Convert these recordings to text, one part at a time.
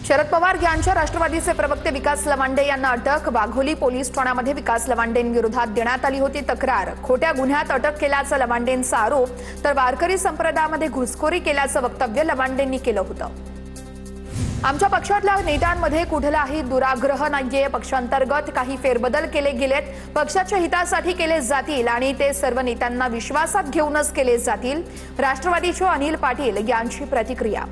शरद पवार यांच्या राष्ट्रवादीचे प्रवक्ते विकास लवांडे यांना अटक। वाघोली पोलीस ठाण्यामध्ये विकास लवांडेंविरोधात देण्यात आली होती तक्रार। खोट्या गुन्ह्यात अटक केल्याचा लवांडेंचा आरोप, तर वारकरी संप्रदायामध्ये घुसखोरी केल्याचं वक्तव्य लवांडेंनी केलं होतं। आमच्या पक्षातल्या नेत्यांमध्ये कुठलाही दुराग्रह नाहीये। पक्षांतर्गत काही फेरबदल केले गेलेत, पक्षाच्या हितासाठी केले जातील आणि ते सर्व नेत्यांना विश्वासात घेऊनच केले जातील। राष्ट्रवादीचे अनिल पाटील यांची प्रतिक्रिया।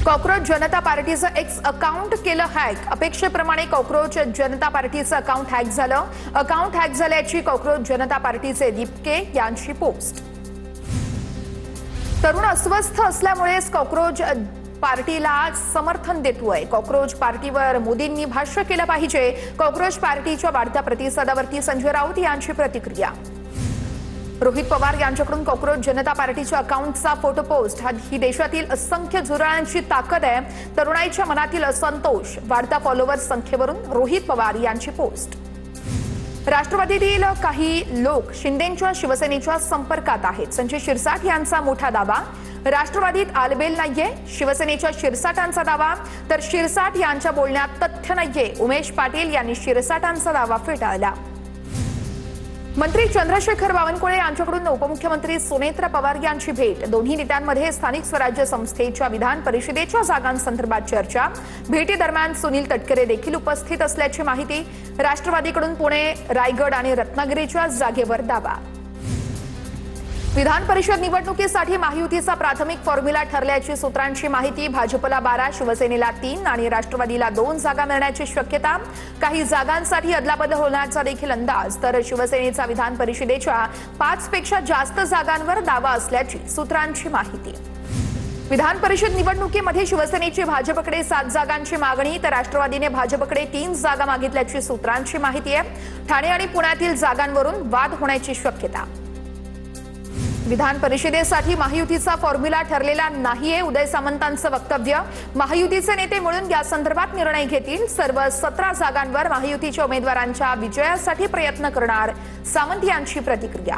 कॉकरोच जनता पार्टीचं एक्स अकाउंट केलं हॅक। अपेक्षेप्रमाणे कॉकरोच जनता पार्टीचं अकाउंट हॅक झालं। अकाउंट हॅक झाल्याची कॉकरोच जनता पार्टीचे दीपके यांची पोस्ट। तरुण अस्वस्थ असल्यामुळेच कॉकरोच पार्टीला समर्थन देतोय। कॉकरोच पार्टीवर मोदींनी भाष्य केलं पाहिजे। कॉकरोच पार्टीच्या वाढत्या प्रतिसादावरती संजय राऊत यांची प्रतिक्रिया। रोहित पवार यांच्याकडून कॉकरोच जनता पार्टीच्या अकाउंटचा फोटो पोस्ट। ही देशातील असंख्य जुराळांची ताकद आहे। तरुणाईच्या मनातील असंतोष, वाढत्या फॉलोअर्स संख्येवरून रोहित पवार यांची पोस्ट। राष्ट्रवादीतील काही लोक शिंदेंच्या शिवसेनेच्या संपर्कात आहेत। संजय शिरसाट यांचा मोठा दावा। राष्ट्रवादीत आलबेल नाहीये, शिवसेनेच्या शिरसाटांचा दावा। तर शिरसाट यांच्या बोलण्यात तथ्य नाहीये, उमेश पाटील यांनी शिरसाटांचा दावा फेटाळला। मंत्री चंद्रशेखर बावनकुळे यांच्याकडून उपमुख्यमंत्री सुनेत्रा पवार यांची भेट। दोन्ही नेत्यांमध्ये स्थानिक स्वराज्य संस्थेच्या विधान परिषदेच्या जागांसंदर्भात चर्चा। भेटीदरम्यान सुनील तटकरे देखील उपस्थित असल्याची माहिती। राष्ट्रवादीकडून पुणे, रायगड आणि रत्नागिरीच्या जागेवर दावा। विधान परिषद निवडणुकीसाठी महायुतीचा प्राथमिक फॉर्म्युला ठरल्याची सूत्रांची माहिती। भाजपला 12, शिवसेनेला 3 आणि राष्ट्रवादीला 2 जागा मिळण्याची शक्यता। काही जागांसाठी अदलाबदल होण्याचा देखील अंदाज। तर शिवसेनेचा विधान परिषदेच्या 5 पेक्षा जास्त जागांवर दावा असल्याची सूत्रांची माहिती। विधान परिषद निवडणुकीमध्ये शिवसेनेची भाजपकडे 7 जागांची मागणी, तर राष्ट्रवादीने भाजपकडे 3 जागा मागितल्याची सूत्रांची माहिती आहे। ठाणे आणि पुण्यातील जागांवरून वाद होण्याची शक्यता। विधान परिषदेसाठी महायुतीचा फॉर्म्युला ठरलेला नाहीये, उदय सामंतांचं वक्तव्य। महायुतीचे नेते मिळून या संदर्भात निर्णय घेतील। सर्व 17 जागांवर महायुतीच्या उमेदवारांच्या विजयासाठी प्रयत्न करणार, सामंत यांची प्रतिक्रिया।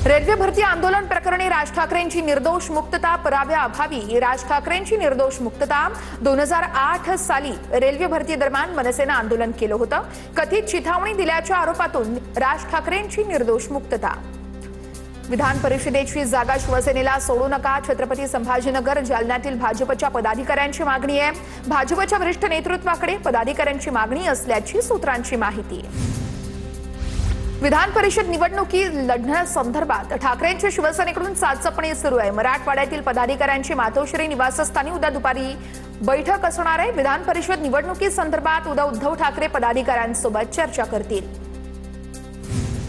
रेल्वे भरती आंदोलन प्रकरणी राज ठाकरेंची निर्दोष मुक्तता। पुराव्याअभावी राज ठाकरेंची निर्दोष मुक्तता। 2008 साली रेल्वे भरती दरम्यान मनसेनं आंदोलन केलं होतं। कथित चिथावणी दिल्याच्या आरोपातून राज ठाकरेंची निर्दोष मुक्तता। विधान परिषदेची जागा शिवसेनेला सोडू नका, छत्रपती संभाजीनगर जालन्यातील भाजपच्या पदाधिकाऱ्यांची मागणी आहे। भाजपच्या वरिष्ठ नेतृत्वाकडे पदाधिकाऱ्यांची मागणी असल्याची सूत्रांची माहिती। विधान परिषद निवडणुकी लढण्यासंदर्भात ठाकरेंच्या शिवसेनेकडून चाचपणी सुरू आहे। मराठवाड्यातील पदाधिकाऱ्यांची मातोश्री निवासस्थानी उद्या दुपारी बैठक असणार आहे। विधान परिषद निवडणुकीसंदर्भात उद्या उद्धव ठाकरे पदाधिकाऱ्यांसोबत चर्चा करतील।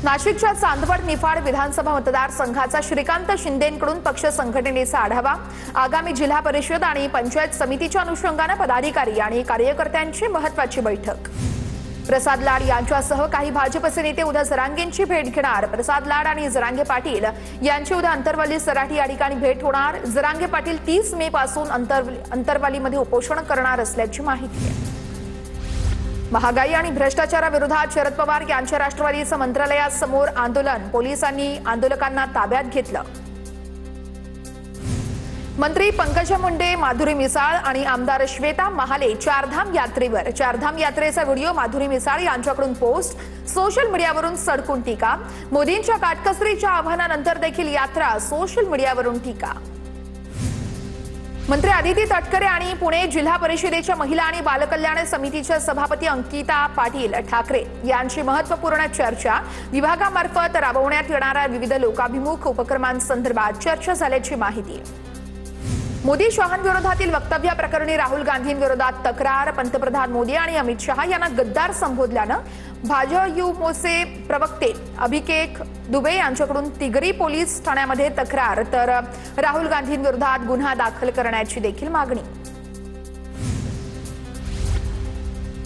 नाशिकच्या चांदवड निफाड विधानसभा मतदारसंघाचा श्रीकांत शिंदेंकडून पक्ष संघटनेचा आढावा। आगामी जिल्हा परिषद आणि पंचायत समितीच्या अनुषंगाने पदाधिकारी आणि कार्यकर्त्यांची महत्त्वाची बैठक। प्रसाद लाड यांच्यासह काही भाजपचे नेते उद्या जरांगेंची भेट घेणार। प्रसाद लाड आणि जरांगे पाटील यांची उद्या अंतरवाली सराठी या ठिकाणी भेट होणार। जरांगे पाटील 30 मे पासून अंतरवालीमध्ये उपोषण करणार असल्याची माहिती आहे। महागाई आणि भ्रष्टाचाराविरोधात शरद पवार यांच्या राष्ट्रवादीचं मंत्रालयासमोर आंदोलन। पोलिसांनी आंदोलकांना ताब्यात घेतलं। मंत्री पंकजा मुंडे, माधुरी मिसाळ आणि आमदार श्वेता महाले चारधाम यात्रेवर। चारधाम यात्रेचा व्हिडिओ माधुरी मिसाळ यांच्याकडून पोस्ट। सोशल मीडियावरून सडकून टीका। मोदींच्या काटकसरीच्या आव्हानानंतर देखील यात्रा, सोशल मीडियावरून टीका। मंत्री आदिती तटकरे आणि पुणे जिल्हा परिषदेच्या महिला आणि बालकल्याण समितीच्या सभापती अंकिता पाटील ठाकरे यांची महत्त्वपूर्ण चर्चा। विभागामार्फत राबवण्यात येणाऱ्या विविध लोकाभिमुख उपक्रमांसंदर्भात चर्चा झाल्याची माहिती। मोदी शहांविरोधातील वक्तव्याप्रकरणी राहुल गांधींविरोधात तक्रार। पंतप्रधान मोदी आणि अमित शहा यांना गद्दार संबोधल्यानं भाजयुमोचे प्रवक्ते अभिषेक दुबे यांच्याकडून तिगरी पोलीस ठाण्यामध्ये तक्रार, तर राहुल गांधींविरोधात गुन्हा दाखल करण्याची देखील मागणी।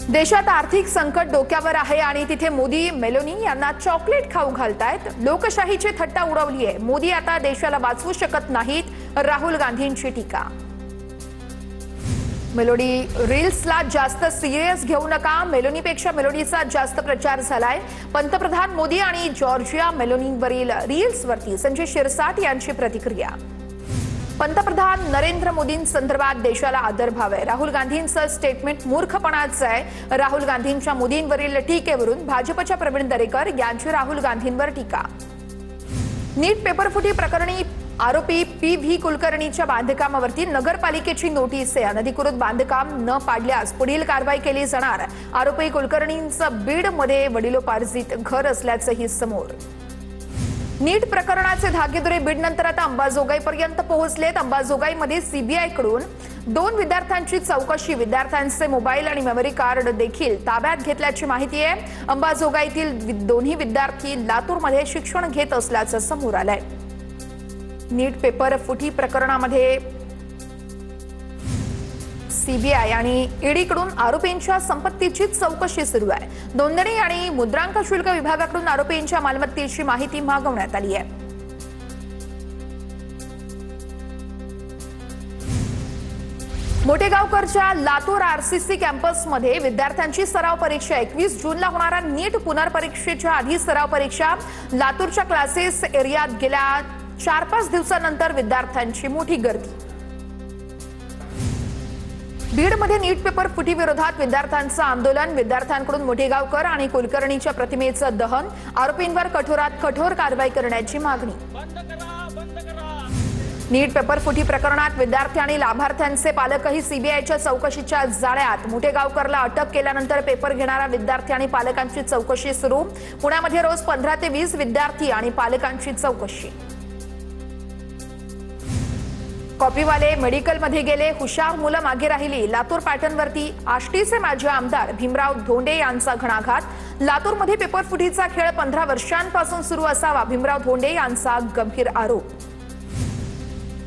देशात आर्थिक संकट डोक्यावर आहे आणि तिथे मोदी मेलोनी यांना चॉकलेट खाऊ घालतायत। लोकशाहीची थट्टा उडवली आहे। मोदी आता देशाला वाचवू शकत नाहीत, राहुल गांधींची टीका। मेलोडी रील्सला जास्त सिरियस घेऊ नका। मेलोनीपेक्षा मेलोडीचा जास्त प्रचार झालाय। पंतप्रधान मोदी आणि जॉर्जिया मेलोनीवरील रील्सवरती संजय शिरसाट यांची प्रतिक्रिया। पंतप्रधान नरेंद्र मोदींसंदर्भात देशाला आदरभाव आहे. राहुल गांधींचं स्टेटमेंट मूर्खपणाचं आहे. राहुल गांधींच्या मोदींवरील टीकेवरून भाजपच्या प्रवीण दरेकर यांची राहुल गांधींवर टीका. नीट पेपरफुटी प्रकरणी आरोपी पी.व्ही. कुलकर्णीच्या बांधकामावरती नगरपालिकेची नोटीस आहे. अनधिकृत बांधकाम न पाडल्यास पुढील कारवाई केली जाणार. आरोपी कुलकर्णींचं बीडमध्ये वडिलोपार्जित घर असल्याचंही समोर. नीट प्रकरणाचे धागेदोरे बीडनंतर आता अंबाजोगाईपर्यंत पोहोचलेत. अंबाजोगाईमध्ये सीबीआयकडून 2 विद्यार्थ्यांची चौकशी. विद्यार्थ्यांचे मोबाईल आणि मेमरी कार्ड देखील ताब्यात घेतल्याची माहिती आहे. अंबाजोगाईतील दोन्ही विद्यार्थी लातूरमध्ये शिक्षण घेत असल्याचं समोर आलंय. नीट पेपर फुटी प्रकरणामध्ये सीबीआय आणि ईडीकडून आरोपींच्या संपत्तीची चौकशी सुरू आहे. नोंदणी आणि मुद्रांक शुल्क विभागाकडून आरोपींच्या मालमत्तेची माहिती मागवण्यात आली आहे. मोठेगावकरच्या लातूर आरसीसी कॅम्पसमध्ये विद्यार्थ्यांची सराव परीक्षा. 21 जूनला होणाऱ्या नीट पुनर्परीक्षेच्या आधी सराव परीक्षा. लातूरच्या क्लासेस एरियात गेल्या 4-5 दिवसांनंतर विद्यार्थ्यांची मोठी गर्दी. बीडमध्ये नीट पेपर फुटी विरोधात विद्यार्थ्यांचं आंदोलन. विद्यार्थ्यांकडून मोठेगावकर आणि कुलकर्णीच्या प्रतिमेचं दहन. आरोपींवर कठोरात कठोर कारवाई करण्याची मागणी. नीट पेपर फुटी प्रकरणात विद्यार्थी आणि लाभार्थ्यांचे पालकही सीबीआयच्या चौकशीच्या जाळ्यात. मोठेगावकरला अटक केल्यानंतर पेपर घेणाऱ्या विद्यार्थी आणि पालकांची चौकशी सुरू. पुण्यामध्ये रोज 15 ते 20 विद्यार्थी आणि पालकांची चौकशी. कॉपीवाले मेडिकलमध्ये गेले, हुशार मुलं मागे राहिली. लातूर पॅटर्नवरती आष्टीचे माजी आमदार भीमराव धोंडे यांचा घणाघात. लातूरमध्ये पेपर फुटीचा खेळ 15 वर्षांपासून सुरू असावा, भीमराव धोंडे यांचा गंभीर आरोप.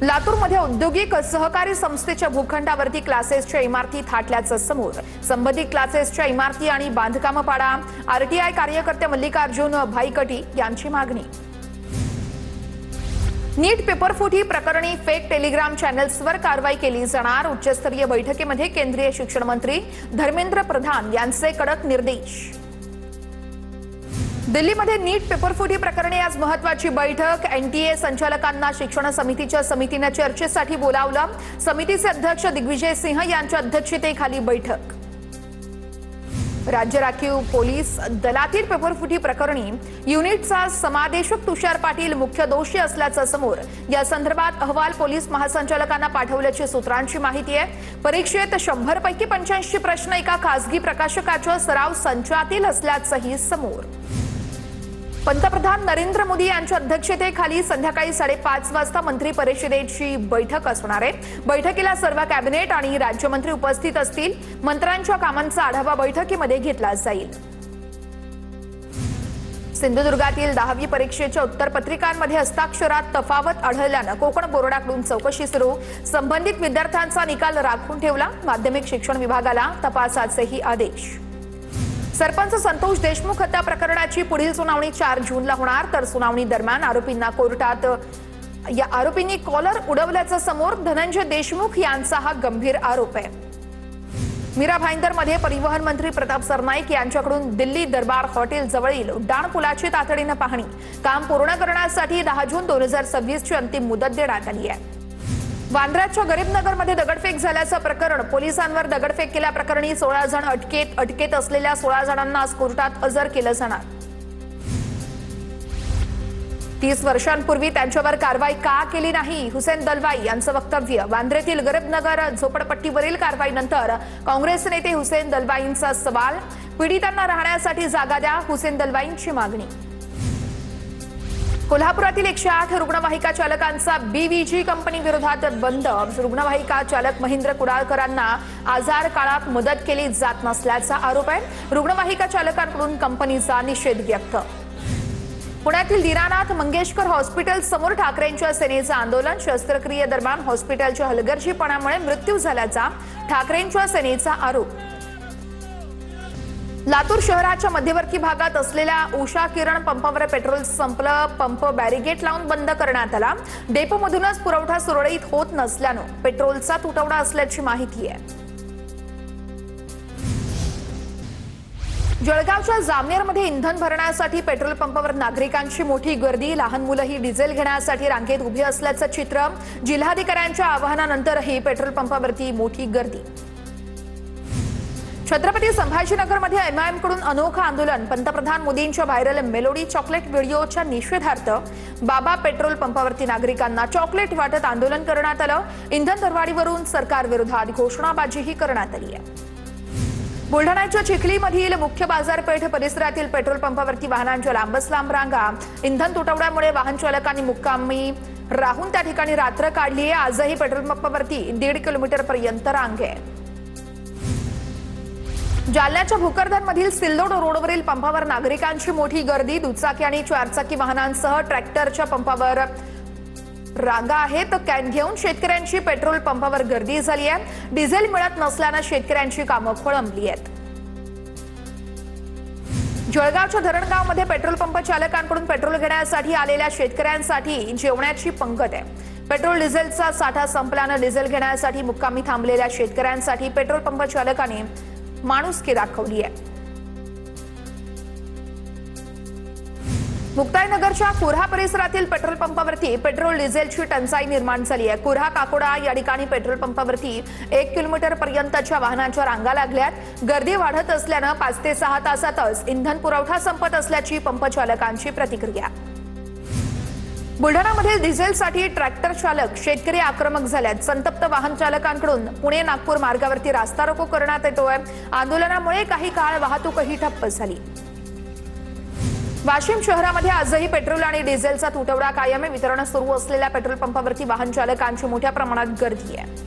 लातूरमध्ये औद्योगिक सहकारी संस्थेच्या भूखंडावरती क्लासेसच्या इमारती थाटल्याचं समोर. संबंधित क्लासेसच्या इमारती आणि बांधकाम पाडा. आरटीआय कार्यकर्ते मल्लिकार्जुन भाईकटी यांची मागणी. नीट पेपरफुटी प्रकरणी फेक टेलिग्राम चॅनल्सवर कारवाई केली जाणार. उच्चस्तरीय बैठकीमध्ये केंद्रीय शिक्षण मंत्री धर्मेंद्र प्रधान यांचे कडक निर्देश. दिल्लीमध्ये नीट पेपरफुटी प्रकरणी आज महत्त्वाची बैठक. एनटीए संचालकांना शिक्षण समितीच्या समितीने चर्चेसाठी बोलावलं. समितीचे अध्यक्ष दिग्विजय सिंह यांच्या अध्यक्षतेखाली बैठक. राज्य राखीव पोलीस दलातील पेपरफुटी प्रकरणी युनिटचा समादेशक तुषार पाटील मुख्य दोषी असल्याचं समोर. या संदर्भात अहवाल पोलीस महासंचालकांना पाठवल्याची सूत्रांची माहिती आहे. परीक्षेत 100 पैकी 85 प्रश्न एका खासगी प्रकाशकाच्या सराव संचातील असल्याचंही समोर. पंतप्रधान नरेंद्र मोदी यांच्या अध्यक्षतेखाली संध्याकाळी 5:30 वाजता मंत्री परिषदेची बैठक असणार आहे. बैठकीला सर्व कॅबिनेट आणि राज्यमंत्री उपस्थित असतील. मंत्र्यांच्या कामांचा आढावा बैठकीमध्ये घेतला जाईल. सिंधुदुर्गातील 10वी परीक्षेच्या उत्तरपत्रिकांमध्ये हस्ताक्षरात तफावत आढळल्यानं कोकण बोर्डाकडून चौकशी सुरू. संबंधित विद्यार्थ्यांचा निकाल राखून ठेवला. माध्यमिक शिक्षण विभागाला तपासाचेही आदेश. सरपंच संतोष देशमुख हत्या प्रकरणाची पुढील सुनावणी 4 जूनला होणार. तर सुनावणी दरम्यान आरोपींनी कॉलर उडवल्याचं समोर. धनंजय देशमुख यांचा हा गंभीर आरोप आहे. मीरा भाईंदरमध्ये परिवहन मंत्री प्रताप सरनाईक यांच्याकडून दिल्ली दरबार हॉटेल जवळील उड्डाणपुलाची तातडीनं पाहणी. काम पूर्ण करण्यासाठी 10 जून 2026 ची अंतिम मुदत देण्यात आली आहे. वांद्र्याच्या गरीबनगरमध्ये दगडफेक झाल्याचं प्रकरण. पोलिसांवर दगडफेक केल्याप्रकरणी 16 जण अटकेत असलेल्या 16 जणांना आज कोर्टात हजर केलं जाणार. 30 वर्षांपूर्वी त्यांच्यावर कारवाई का केली नाही, हुसेन दलवाई यांचं वक्तव्य. वांद्र्यातील गरीबनगर झोपडपट्टीवरील कारवाईनंतर काँग्रेस नेते हुसेन दलवाईंचा सवाल. पीडितांना राहण्यासाठी जागा द्या, हुसेन दलवाईंची मागणी. कोल्हापुरातील 108 रुग्णवाहिका चालकांचा बीव्हीजी कंपनी विरोधात बंद. रुग्णवाहिका चालक महेंद्र कुडाळकरांना आजार काळात मदत केली जात नसल्याचा आरोप आहे. रुग्णवाहिका चालकांकडून कंपनीचा निषेध व्यक्त. पुण्यातील दीनानाथ मंगेशकर हॉस्पिटल समोर ठाकरेंच्या सेनेचं आंदोलन. शस्त्रक्रियेदरम्यान हॉस्पिटलच्या हलगर्जीपणामुळे मृत्यू झाल्याचा ठाकरेंच्या सेनेचा आरोप. लातूर शहराच्या मध्यवर्ती भागात असलेल्या उषा किरण पंपावर पेट्रोल संपलं. पंप बॅरिगेट लावून बंद करण्यात आला. डेपोमधूनच पुरवठा सुरळीत होत नसल्यानं पेट्रोलचा तुटवडा असल्याची माहिती आहे. जळगावच्या जामनेरमध्ये इंधन भरण्यासाठी पेट्रोल पंपावर नागरिकांची मोठी गर्दी, लहान मुलंही डिझेल घेण्यासाठी रांगेत उभी असल्याचं चित्र। जिल्हाधिकाऱ्यांच्या आवाहनानंतरही पेट्रोल पंपावरती मोठी गर्दी। छत्रपती संभाजीनगरमध्ये एमआयएम कडून अनोखं आंदोलन, पंतप्रधान मोदींच्या व्हायरल मेलोडी चॉकलेट व्हिडिओच्या निषेधार्थ बाबा पेट्रोल पंपावरती नागरिकांना चॉकलेट वाटत आंदोलन करण्यात आलं। इंधन दरवाढीवरून सरकारविरोधात घोषणाबाजीही करण्यात आली आहे। बुलढाण्याच्या चिखलीमधील मुख्य बाजारपेठ परिसरातील पेट्रोल पंपावरती वाहनांच्या लांबच लांब रांगा। इंधन तुटवड्यामुळे वाहन चालकांनी मुक्कामी राहून त्या ठिकाणी रात्र काढली आहे। आजही पेट्रोल पंपावरती 1.5 किलोमीटर पर्यंत रांग आहे। जालन्याच्या भोकरदनमधील सिल्लोड रोडवरील पंपावर नागरिकांची मोठी गर्दी, दुचाकी आणि चारचाकी वाहनांसह ट्रॅक्टरच्या पंपावर रांगा आहेत। तर कॅन घेऊन शेतकऱ्यांची पेट्रोल पंपावर गर्दी झाली आहे। डिझेल मिळत नसल्याने शेतकऱ्यांची कामं खोळंबली आहेत। जळगावच्या धरणगावमध्ये पेट्रोल पंप चालकांकडून पेट्रोल घेण्यासाठी आलेल्या शेतकऱ्यांसाठी जेवणाची पंगत आहे। पेट्रोल डिझेलचा साठा संपल्याने डिझेल घेण्यासाठी मुक्कामी थांबलेल्या शेतकऱ्यांसाठी पेट्रोल पंप चालकांनी माणुसकी दाखवली आहे। मुक्ताईनगरच्या कुऱ्हा परिसरातील पेट्रोल पंपावरती पेट्रोल डिझेलची टंचाई निर्माण झाली आहे। कुऱ्हा काकोडा या ठिकाणी पेट्रोल पंपावरती 1 किलोमीटर पर्यंतच्या वाहनांच्या रांगा लागल्यात। गर्दी वाढत असल्याने 5 ते 6 तासातच इंधन पुरवठा संपत असल्याची पंप चालकांची प्रतिक्रिया। बुलढाणामध्ये डिझेलसाठी ट्रॅक्टर चालक शेतकरी आक्रमक झाल्यात। संतप्त वाहन चालकांकडून पुणे नागपूर मार्गावरती रास्ता रोको करण्यात येतोय। आंदोलनामुळे काही काळ वाहतूकही ठप्प झाली। वाशिम शहरामध्ये आजही पेट्रोल आणि डिझेलचा तुटवडा कायम आहे। वितरण सुरू असलेल्या पेट्रोल पंपावरती वाहन चालकांची मोठ्या प्रमाणात गर्दी आहे।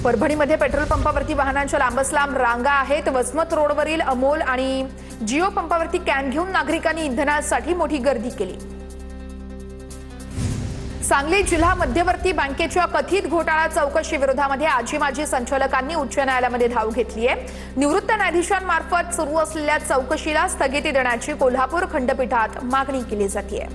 परभणीमध्ये पेट्रोल पंपावरती वाहनांच्या लांबच लांब रांगा आहेत। वसमत रोडवरील अमोल आणि जिओ पंपावरती कॅन घेऊन नागरिकांनी इंधनासाठी मोठी गर्दी केली। सांगली जिल्हा मध्यवर्ती बँकेच्या कथित घोटाळा चौकशी विरोधामध्ये आजी माजी संचालकांनी उच्च न्यायालयामध्ये धाव घेतली आहे। निवृत्त न्यायाधीशांमार्फत सुरू असलेल्या चौकशीला स्थगिती देण्याची कोल्हापूर खंडपीठात मागणी केली जाते।